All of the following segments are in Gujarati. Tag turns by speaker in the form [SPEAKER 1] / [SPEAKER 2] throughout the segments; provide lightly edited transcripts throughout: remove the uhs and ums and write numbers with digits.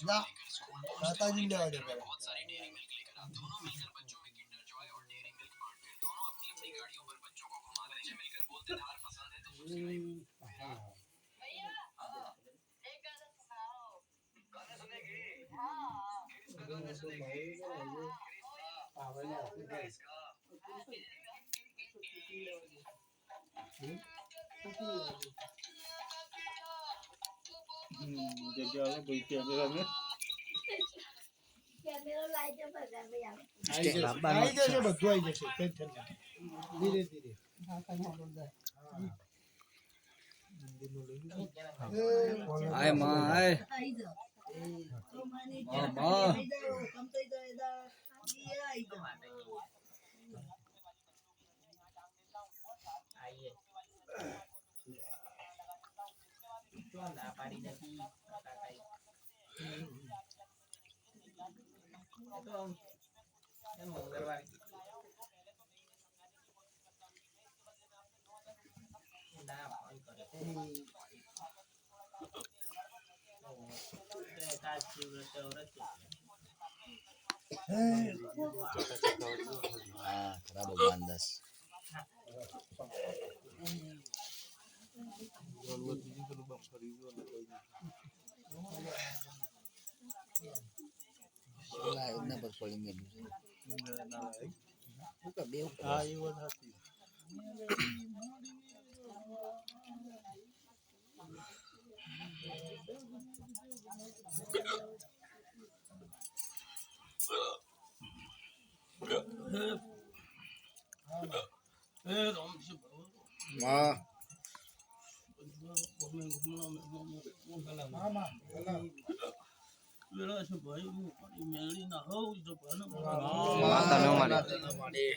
[SPEAKER 1] ना माताजी ले आए जगह कोई कैमरा में कैमरा लाइट पर कर भैया आई जैसे બધું આવી જશે ટેન્શન ના ધીરે ધીરે હા કઈ બોલ દે
[SPEAKER 2] આય માં આય
[SPEAKER 1] आई जाओ
[SPEAKER 2] मां
[SPEAKER 1] आई जाओ कम तो इधर इधर ये आई जाओ
[SPEAKER 3] आइए तो ना पारी नहीं पता कहीं तो हम मंगलवार ना फोन करे
[SPEAKER 2] खराब बंदस ના પર પડી મેલું છે બે
[SPEAKER 1] હા એ વાત હતી
[SPEAKER 2] માં
[SPEAKER 1] મામા
[SPEAKER 4] વેળા છે ભાઈ હું મેળી ના હોઉં તો ભાને
[SPEAKER 2] માતા નો મારી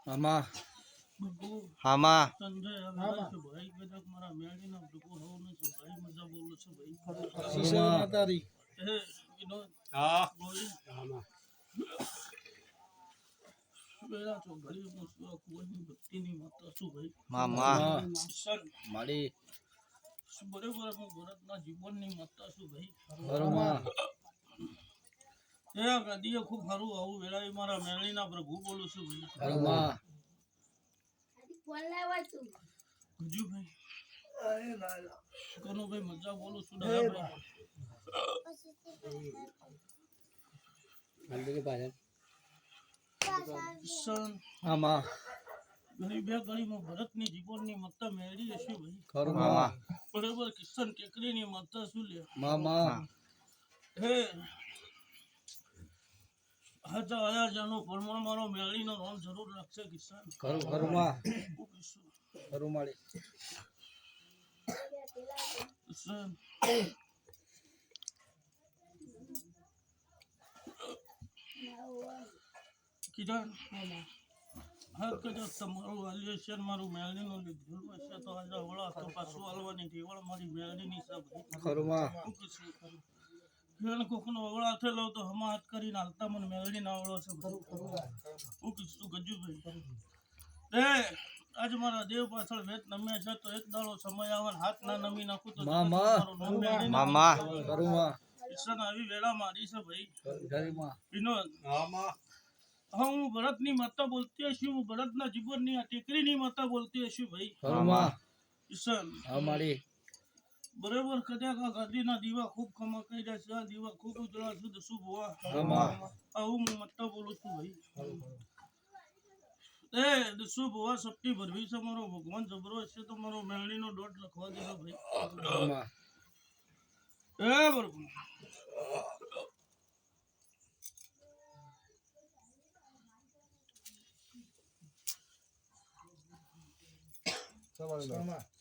[SPEAKER 2] મામા હામા
[SPEAKER 4] સંજય વેળા છે ભાઈ કદાચ મારા મેળી ના ભૂકો હોવ ને છે ભાઈ મજા બોલું છે ભાઈ
[SPEAKER 1] શીશા માતારી
[SPEAKER 4] હે વિનોદ
[SPEAKER 1] હા
[SPEAKER 4] બોલી
[SPEAKER 1] મામા
[SPEAKER 4] વેળા છો ભાઈ હું કોઈની ભક્તિની માતા છું ભાઈ
[SPEAKER 2] મામા
[SPEAKER 4] સર
[SPEAKER 2] મારી
[SPEAKER 4] બરોબર હું ભરતના જીવનની માતા છું ભાઈ
[SPEAKER 2] બરોબર
[SPEAKER 4] એ ગદીએ ખૂબ સારું આવું વેળાએ મારા મેળીના પ્રભુ બોલું છું ભાઈ
[SPEAKER 2] બરોબર
[SPEAKER 4] ગજુભાઈ કનુભાઈ મજા બોલું છું દાદાભાઈ કિશન
[SPEAKER 2] મામા
[SPEAKER 4] ઘણી બે ઘડીમાં ભરતની જીવનની મત્તા મેળવી હશે ભાઈ
[SPEAKER 2] ખરું મામા
[SPEAKER 4] બરોબર કિશન ટેકરીની મત્તા શું લે
[SPEAKER 2] મામા
[SPEAKER 4] હે હાજા આયા જાનો પરમાણ મારો મેળીનો નામ જરૂર રાખશે કિશન
[SPEAKER 2] ખરું ખરું માં
[SPEAKER 4] હું કિશન
[SPEAKER 2] ખરું મારી
[SPEAKER 4] કિશન કિરણ હા કદાચ તમારું વાલ્યુએશન મારું મેળવીનું લીધેલું હશે તો આજે વળા તો પાછું હાલવાની ટેવળ મારી મેળવીની છે ભાઈ
[SPEAKER 2] ખરું માં
[SPEAKER 4] હું કિશન કિરણ કોકનો વગળા થયેલો તો હમા હાથ કરીને હાલતા મને મેળવીને આવડો છે હું કીધું ગજુભાઈ એ આજ મારા દેવ પાછળ વેત નમ્યા છે તો એક દાડો સમય આવે હાથ ના નમી નાખું તો
[SPEAKER 2] મામા મામા ખરું માં
[SPEAKER 4] કિશન આવી વેળા મારી છે ભાઈ
[SPEAKER 2] ખરી માં
[SPEAKER 4] વિનોદ
[SPEAKER 1] મામા
[SPEAKER 4] હા હું ભરતની માતા બોલતી હશું હું ભરતના જીવનની આ ટેકરીની માતા બોલતી હશું ભાઈ
[SPEAKER 2] ખરું માં
[SPEAKER 4] કિશન
[SPEAKER 2] હા મારી
[SPEAKER 4] બરોબર કદાચ આ ગાદીના દીવા ખૂબ ખમા કરી રહ્યા છે આ દીવા ખૂબ ઉજળા શુદ્ધ શુભ હોવા આવું હું માતા બોલું છું ભાઈ એ શુભ હોવા સપટી ભરવી છે મારો ભગવાન જબરો છે તો મારો મેળણીનો દોટ લખવા દેજો ભાઈ એ બરોબર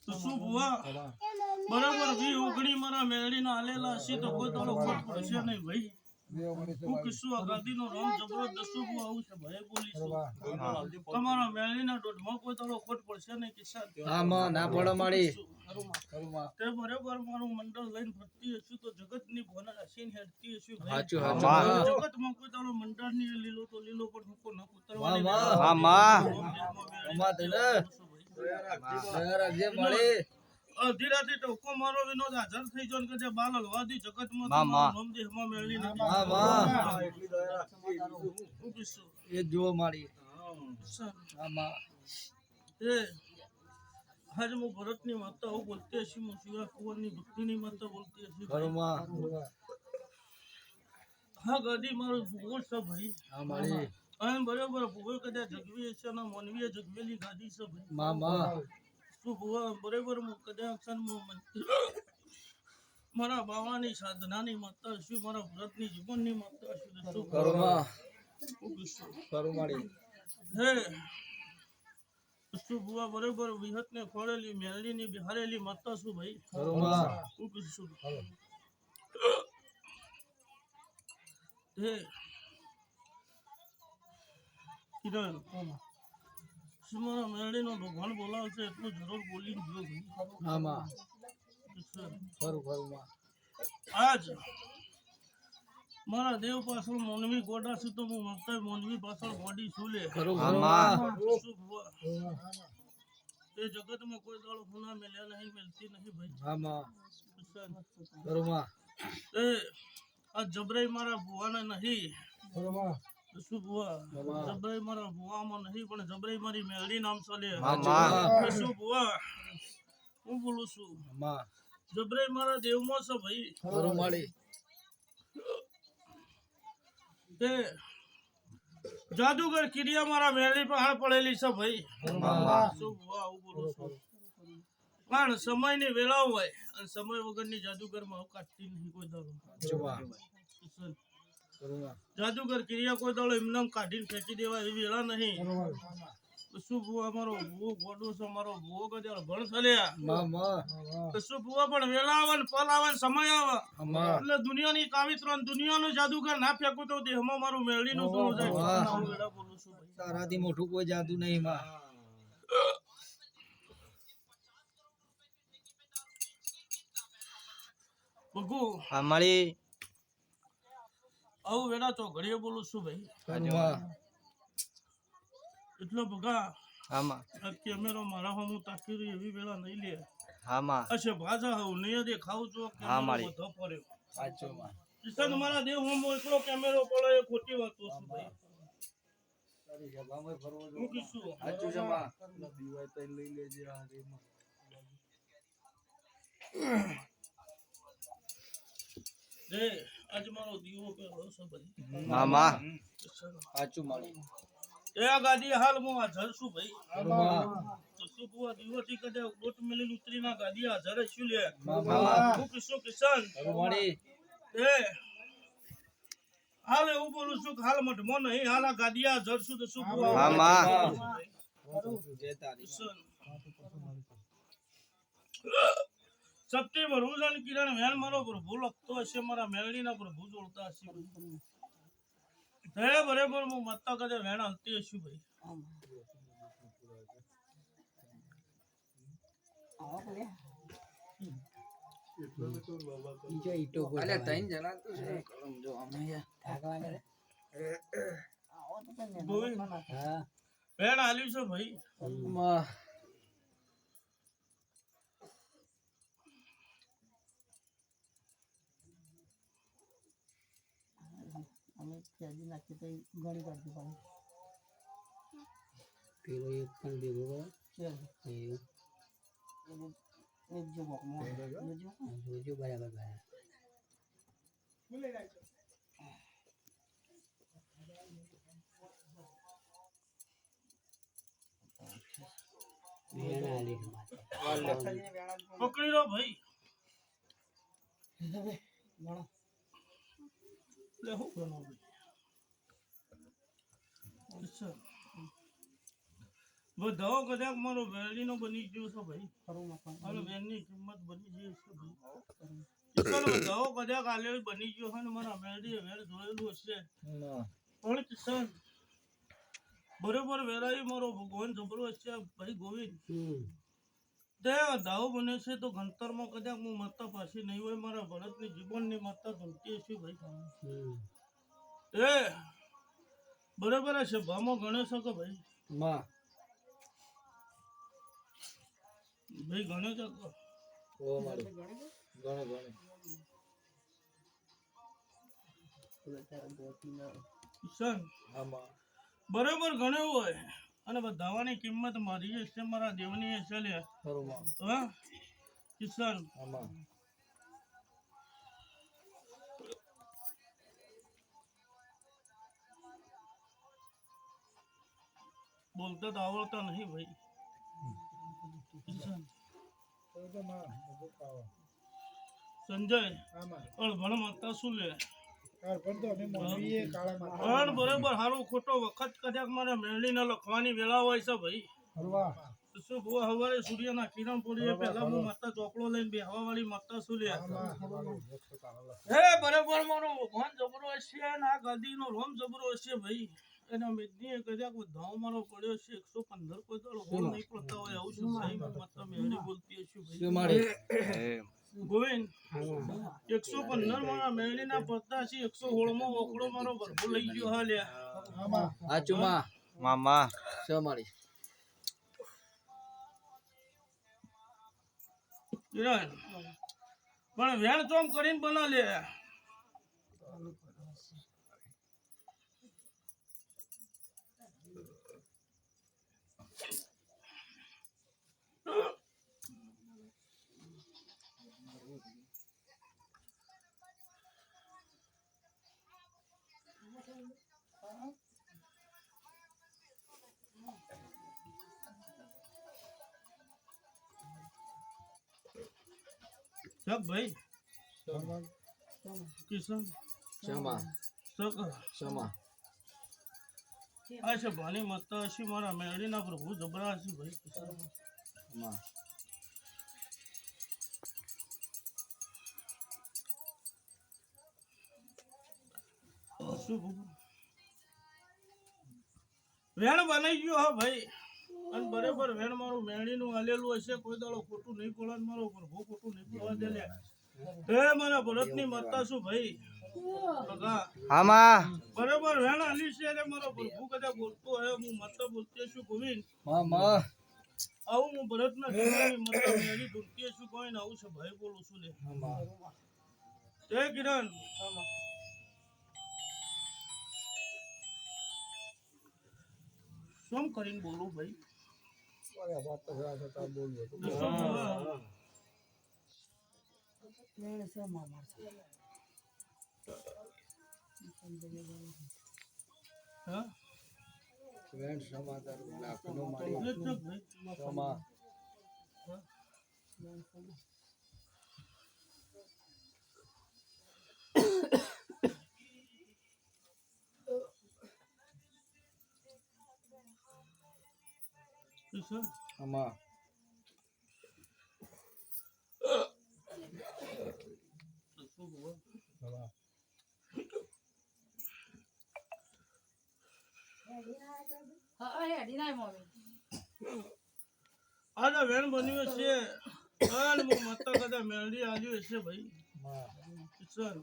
[SPEAKER 4] તો શું ભુવા બરાબર વી ઓગણી મારા મેળીના આલેલા હશે તો કોઈ તારો ખોટ પડશે નહીં ભાઈ હું કિસ્સો આગાદીનો રામ જબરદસ્ત હું આવું છે ભાઈ બોલી છું તમારા મેળીના દોઢમાં કોઈ તારો ખોટ પડશે નહીં કિસ્સા
[SPEAKER 2] હા માં ના પડો માળી
[SPEAKER 4] તે બરોબર મારું મંડળ લઈને ફરતી હશું તો જગતની ભોના હસીને હેડતી હશું ભાઈ
[SPEAKER 2] સાચું
[SPEAKER 4] જગતમાં કોઈ તારો મંડળ ની લીલો તો લીલો પણ હુકો ન ઉતરવાની
[SPEAKER 2] રાખજે માળી
[SPEAKER 4] અડધી રાતે ટોકો મારો વિનોદ હાજર થઈ જો કે જે બાલ હલવાદી જગતમાં તમારું નામ દેહમાં મેળવી નથી હું કિસ્સો
[SPEAKER 2] એ જુઓ માળી
[SPEAKER 4] એ આજ હું ભરતની માતા હું બોલતી હશી હું શિવા કુંવરની ભક્તિની માતા બોલતી હશી હા ગાડી મારો ભૂગો છે ભાઈ અને બરોબર ભૂગો કદાચ જગવી હશે અને માનવીએ જગવેલી ગાડી છે ભાઈ શું ભૂવા બરોબર હું કદાચ મારા બાવાની સાધનાની માતા હશું મારા ભરતની જીવનની માતા હશું હે શું ભૂવા બરોબર વિહતને ખોળેલી મેળીની બિહારેલી માતા શું ભાઈ હું કીધું હે કિરણ મારા મેળીનો ભગવાન બોલાવશે એટલું જરૂર બોલીને જો ભાઈ આજ મારા દેવ પાછળ મોનવી ગોડા છું તો હું માગતા મોનવી પાછળ ગોડી છું લે એ જગતમાં કોઈ દાડો ગુના મેલ્યા નહીં મેલતી નહીં ભાઈ એ આ જબરાઈ મારા ભુવાને નહીં શું ભુવા જબરાઈ મારા ભુવામાં નહીં પણ જબરાઈ મારી મેળી નામ ચાલે શું ભુવા હું બોલું છું જબરાઈ મારા દેવમાં છે ભાઈ જાદુગર કિરિયા મારા મેળી પર પડેલી છે ભાઈ શું ભુવા હું બોલું છું પણ સમયની વેળા હોય અને સમય વગરની જાદુગરમાં કાઢતી નહીં કોઈ દાડો જાદુગર ક્રિયા કોઈ દાડો એમને કાઢીને ફેંકી દેવા એવી વેળા નહીં શું ભૂવા અમારો ભૂવો ગોડો છે અમારો ભૂવો ગજાળ ભણ થયા શું ભૂવા પણ વેળા આવે ને પલ આવે ને સમય આવે એટલે દુનિયાની કાવિત્રો દુનિયાનું જાદુગર ના ફેંકું તો દેહમાં મારું મેળીનું શું જાય વેળા બોલું છું
[SPEAKER 2] તારાથી મોટું કોઈ જાદુ નહીં માં
[SPEAKER 4] બગુ
[SPEAKER 2] માળી
[SPEAKER 4] આવું વેળા તો ઘડીએ બોલું છું ભાઈ એટલો ભગા કેમેરો મારા હું તાકી રહી એવી વેળા નહીં લે અચ્છા ભાજા હું નહીં દે ખાવું છો બધો પડ્યો કિશન મારા દેવ હું એકલો કેમેરો પડે એ ખોટી વાતો છું ભાઈ હું કીશું આજ મારો દીવો પેલો છે ભાઈ
[SPEAKER 2] સાચું માળી
[SPEAKER 4] એ ગાડી હાલ હું હાજર છું ભાઈ તો શું બુઆ દીવો થી કદે ગોટ મેલી ઉતરી ના ગાડી હાજર છું લે હું કિસ્સો કિશન એ હાલ એવું બોલું છું કે હાલ મઢમો નહીં હાલ આ ગાડી હાજર છું તો શું બુઆ સપ્ટેમ્બર ઉજન કિરણ વેણ મારો પ્રભુ લખતો હશે મારા મેળડીના પ્રભુ જોડતા હશે હે બરાબર હું મત્તા કદે વેણ હલતી હશું ભાઈ વેણ હાલ્યું છે ભાઈ
[SPEAKER 2] પેલો એક પણ ભેગો જોજો બરાબર
[SPEAKER 4] પકડી લો ભાઈ લે હું બનાવું બધાઓ કદાચ મારો વેલીનો બની ગયો છે ભાઈ અને વેનની કિંમત બની ગઈ છે ભાઈ ચાલો જાઓ કદાચ કાલે બની ગયો હોય ને મારા મેરડી વેર જોયેલું હશે પણ કિશન બરોબર વેરાઈ મારો ભગવાન જબરો હશે ભાઈ ગોવિંદ તે દાવો બને છે તો ગંતરમાં કદાચ હું માતા પાછી નહીં હોય મારા ભરતની જીવનની માતા ધૂમતી હશે ભાઈ એ બરોબર છે ભામાં ગણે છે કે ભાઈ ભાઈ ગણે છે કિશન બરોબર ગણે હોય અને બધાવાની કિંમત મારી હશે મારા દેવની હશે લે હા કિશન બોલતા તો આવડતા નહીં ભાઈ કિશન સંજય ભણ માતા શું લે બરોબર હારું ખોટો વખત કદાચ મારે મેળવી ને લખવાની વેળા હોય છે ભાઈ શું હવારે સૂર્યના કિરણ પડીએ પહેલા હું માતા ચોકડો લઈને બેહવા વાળી માતા શું લે હે બરોબર મારો ભગવાન જબરો હશે ને આ ગદીનો રોમ જબરો હશે ભાઈ એના મેદની કદાચ ધાવ મારો પડ્યો છે 115 કોઈ દાડો હોલ નહીં પડતા હોય આવું શું ભાઈ માતા મેળી બોલતી હશે ભાઈ ગોવિંદ 115 મારા મેળીના પડતા છે 116 માં ઓકળો મારો ભરભો લઈ ગયો હાલ્યા
[SPEAKER 2] મામા સમારી
[SPEAKER 4] પણ વેણ ચોમ કરીને બના લે सब भाई किशन अच्छा भानी माता अशी मारा मेळी ना प्रभु जबरा अशी भाई વેણ બનાઈ ગયો હા ભાઈ અને બરાબર વેણ મારું મેળીનું હાલેલું હશે કોઈ દાડો ખોટું નહીં પડે મારો પ્રભુ ખોટું નહીં પડવા દે લે હે મારા ભરતની માતા શું ભાઈ બરાબર વેણ હાલી છે રે મારો પ્રભુ કદાચ બોલતો હે હું માતા બોલતી છું ગોવિંદ આવું હું ભરતના કિરણની માતા મેળી ધૂમતી છું કોઈ ને આવું છે ભાઈ બોલું છું લે તે કિરણ શું કરીને બોલું ભાઈ આના વેણ બન્યું છે અને હું માતા કદા મેળવી આવ્યું હશે ભાઈ કિશન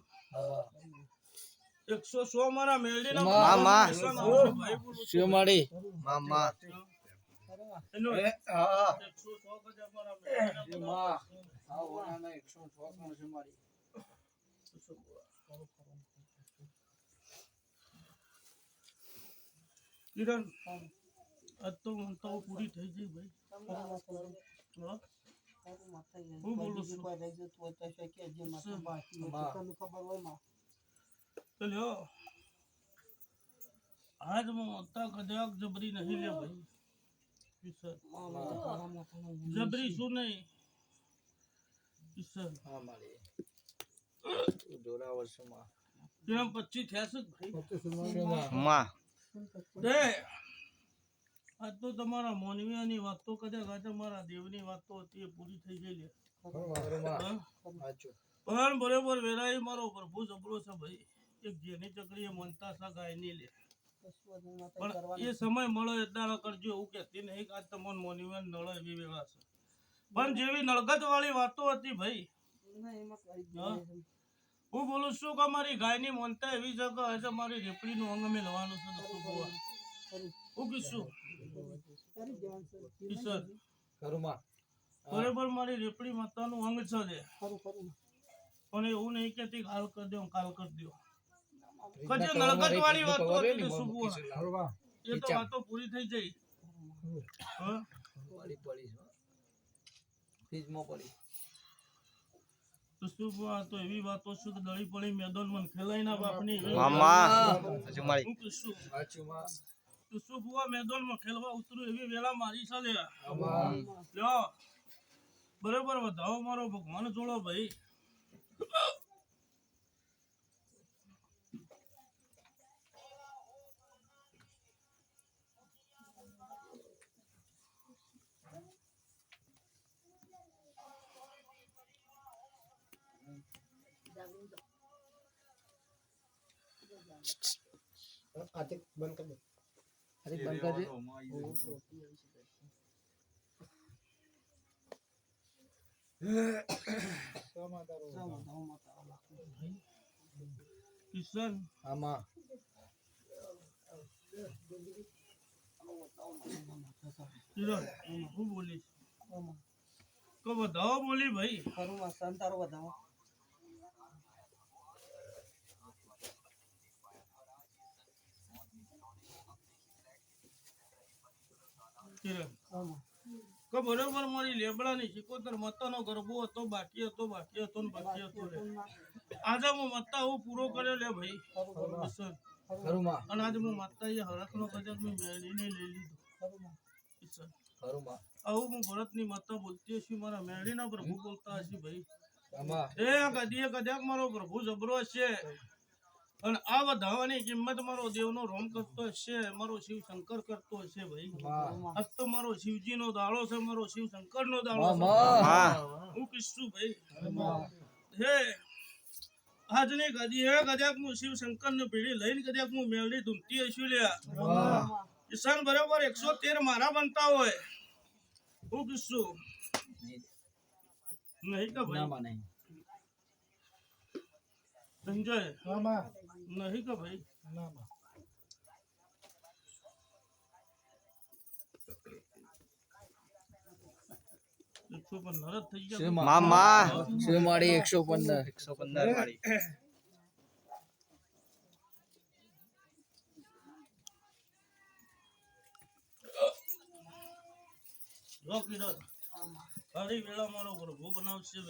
[SPEAKER 4] 116 મારા મેળવી ના મામા શિવમાડી મામા એનો 116 કદા મારા મેળવી ના આ ઓનાના 116 માં શિવમાડી કિરણ આ તો મંતાઓ પૂરી થઈ ગઈ ભાઈ હું બોલું છું ચલ્યો આજ મંતા કદાચ જબરી નહીં લે ભાઈ જબરી શું નહીં કિશન
[SPEAKER 2] જોરા વર્ષમાં
[SPEAKER 4] કેમ 25 થયા છે ભાઈ દે આ તો તમારા મોનવીની વાતો કદાચ આજે મારા દેવની વાતો હતી એ પૂરી થઈ ગઈ લે પણ બરોબર વેરાઈ મારો પ્રભુ જબરો છે ભાઈ. એક જેની ચકરીએ મનતા સા ગાય નહીં લે. પણ એ સમય મળે એટલે કરજો એવું કહેતી નહીં કે આજ તમને મોન્યુમેન્ટ નળે એવી વેળા છે. પણ જેવી નળગત વાળી વાતો હતી ભાઈ, હા? હું બોલું છું કે મારી ગાયની મોનતા એવી છે કે આજે મારી રેપડીનું અંગ મેં લેવાનું છે. દસું ભુવા હું કીધું કિશન બરોબર મારી રેપડી માતાનું અંગ છે જે. પણ એવું નહીં કેતી હાલ કરી દો કાલ કરી દો. કજે નળગત વાળી વાતો હતી દસું ભુવા, એ તો વાતો પૂરી થઈ જઈ. હા દસું ભુવા તો એવી વાતો છે કે દળી પડી મેદાનમાં ખેલાઈ ના બાપની
[SPEAKER 2] મામા હજુ મારી
[SPEAKER 4] હું કીધું દસું ભુવા મેદાનમાં ખેલવા ઉતરું એવી વેળા મારી છે લે. લ્યો બરોબર વધાવો મારો ભગવાન જોડો ભાઈ.
[SPEAKER 1] આતિક બંધ કરી દે.
[SPEAKER 4] કિશન
[SPEAKER 2] આમાં
[SPEAKER 4] કિરણ હું બોલીશ તો વધાવો બોલી ભાઈ. કિરણ કે બરોબર મારી લેબડાની શિકોતર મતાનો ગરબો હતો બાકી હતો ને બાકી હતો લે. આજે હું મત્તા હું પૂરો કર્યો લે ભાઈ. કિશન અને આજે હું મત્તા એ હરખનો કદાચ મેં મેળીને લઈ લીધો. કિશન આવું હું ભરતની માતા બોલતી હશે, મારા મેળીના પ્રભુ બોલતા હશે ભાઈ. એ કદાચ મારો પ્રભુ જબરો છે અને આ વધાવાની કિંમત મારો દેવનો રોમ કરતો હશે, મારો શિવ શંકર કરતો હશે ભાઈ. આજ તો મારો શિવજીનો દાડો છે, મારો શિવ શંકરનો દાડો છે. હું કીધું ભાઈ હે આજની કદી હે કદાચ હું શિવ શંકર ને પીડી લઈને કદાચ હું મેળવી ધૂમતી હશું લે. કિશન બરાબર 113 મારા બનતા હોય. હું કીધું નહીં કે ભાઈ સંજય નહીં કે ભાઈ થઈ ગયા
[SPEAKER 2] મામા મારી 115 મારી
[SPEAKER 4] જો કિરણ હરી વેળા મારો પ્રભુ બનાવશે.